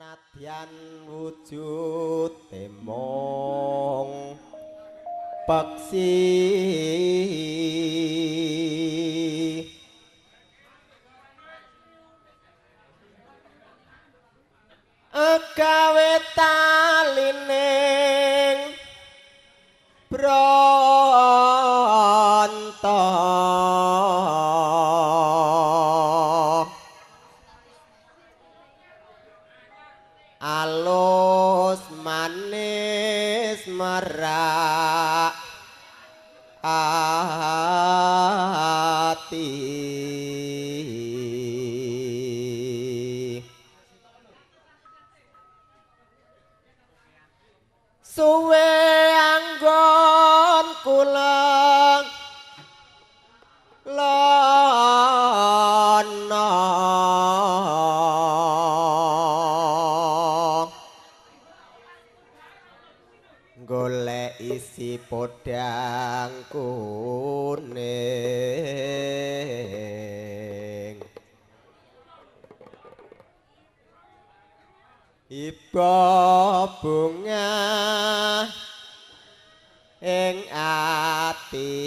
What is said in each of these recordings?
Nadyan wujud temong peksi gawe talining bronto alus manis merak ati suwe anggon kula lono golek isi podang kuning iba bunga ing atiku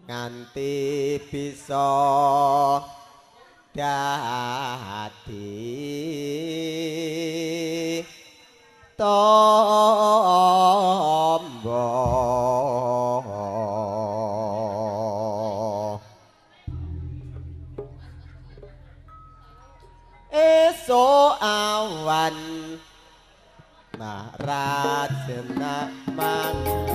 nganti bisa dadi tombo esuk awan marajena mang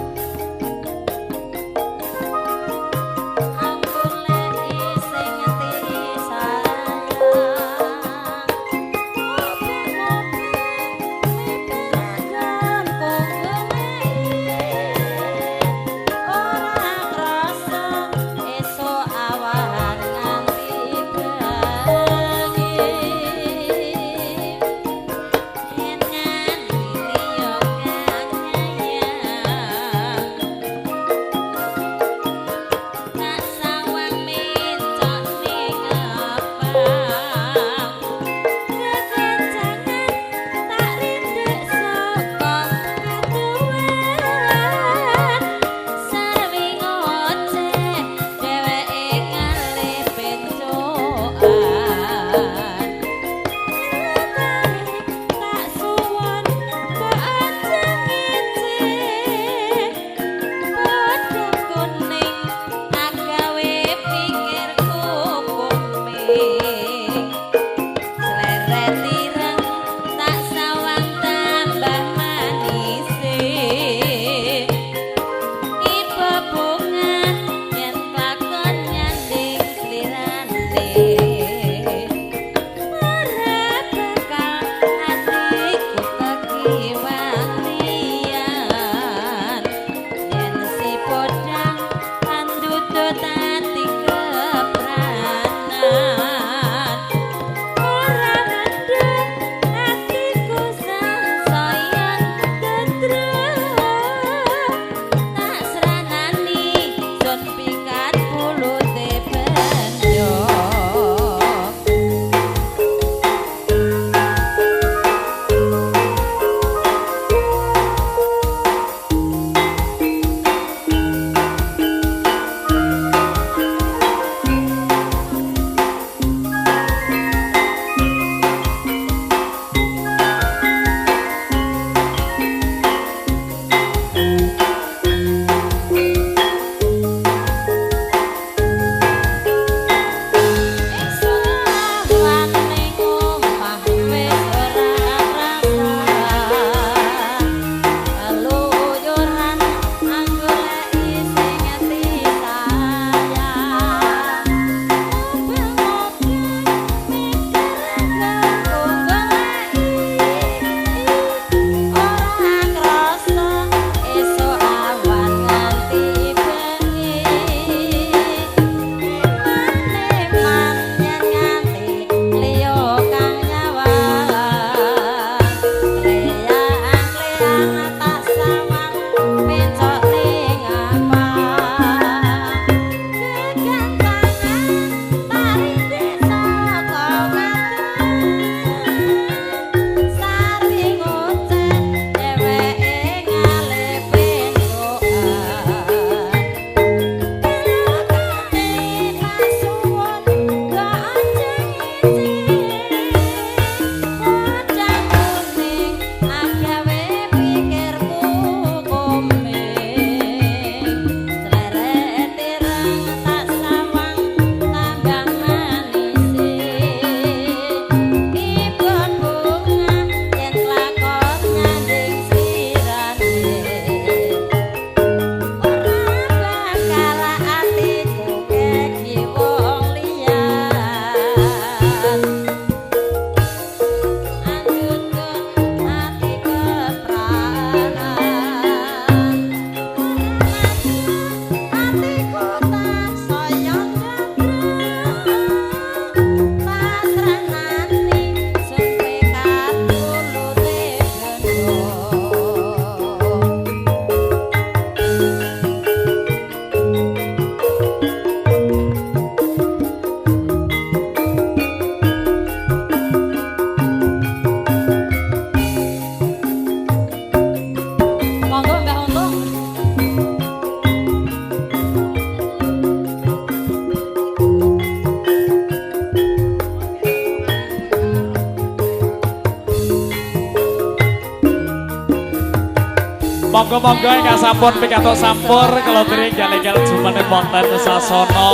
Monggo-monggo ingkang sampun pikantuk sampur kula diri galing jumeneng wonten sasana.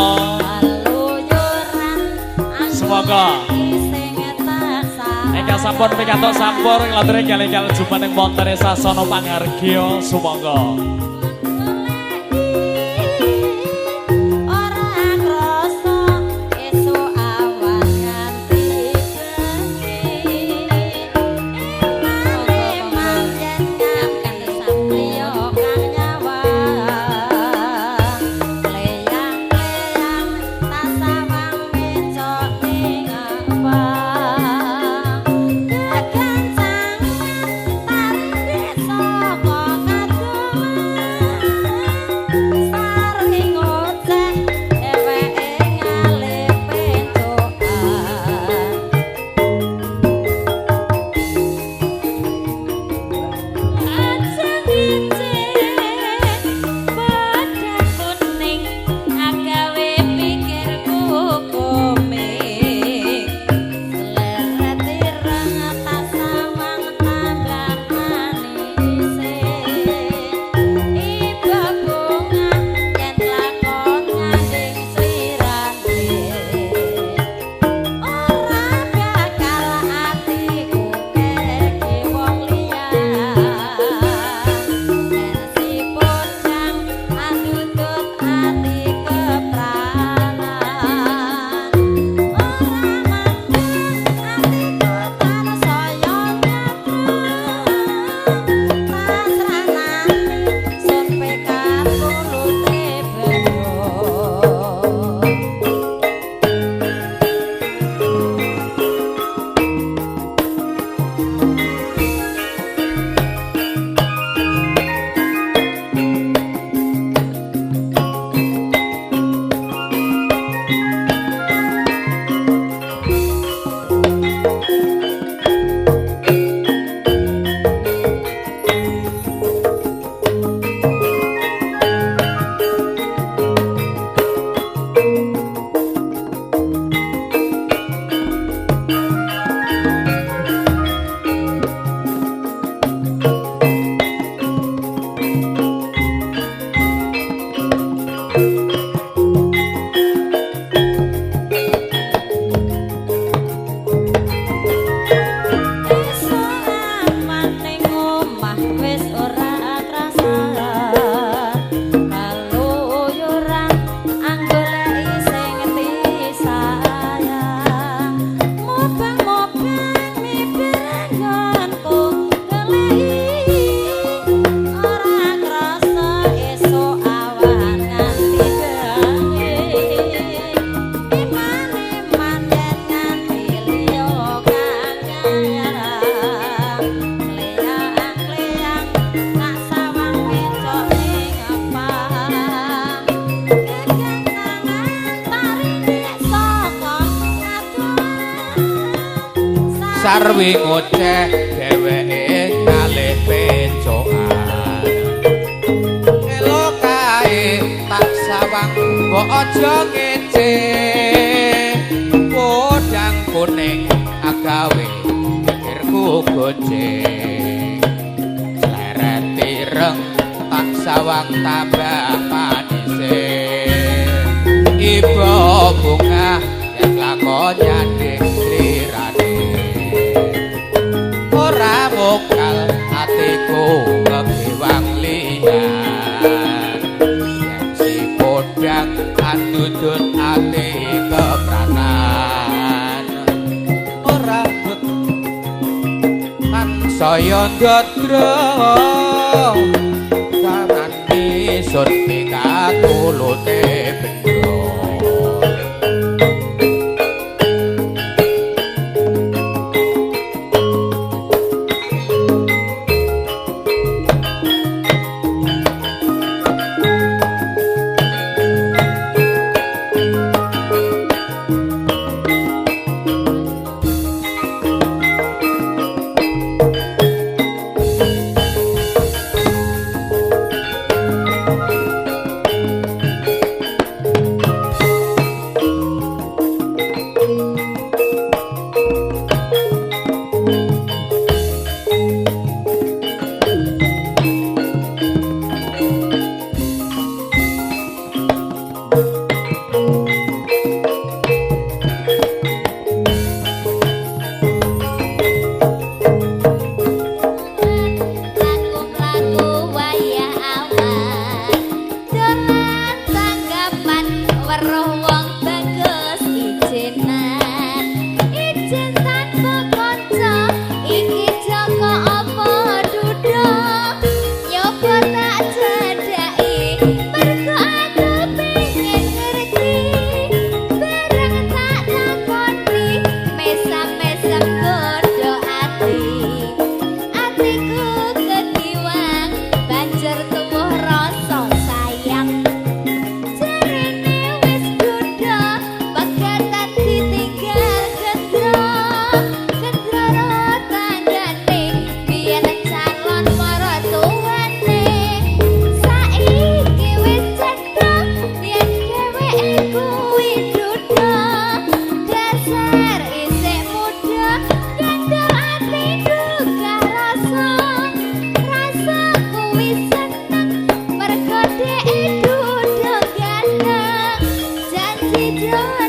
Semoga ingkang sampun pikantuk sampur kula diri galing jumeneng wonten sasana panghargya sumangga. sarwi ngoceh dheweke kalih pecokan elo kae tak sawang kok aja ngece podang kuning agawe pikirku goceng leret ireng tak sawang tambah manise ibu bunga yang lakon nyanding lirane ora mokal hatiku ngebewang liyan yen si podang anudut ati kepranan ora kan saya ndadra kanan isut pikatulute bendro roh wong bagus ijinan izin tanpa kanca iki Joko apa duda nyoba tak jadai mergo aku pengen ngerti bareng tak takoni mesam-mesam godho atiku kekiwang banjur tuwuh rasa sayang jarene wis duda pegatan ditinggal gendro tanggane biyen calon maratuwane saiki wis cetha yen dheweke kuwi duda dasar isih muda nyandel ati duka rasa kuwi seneng mergo dhek duda ganteng janji doa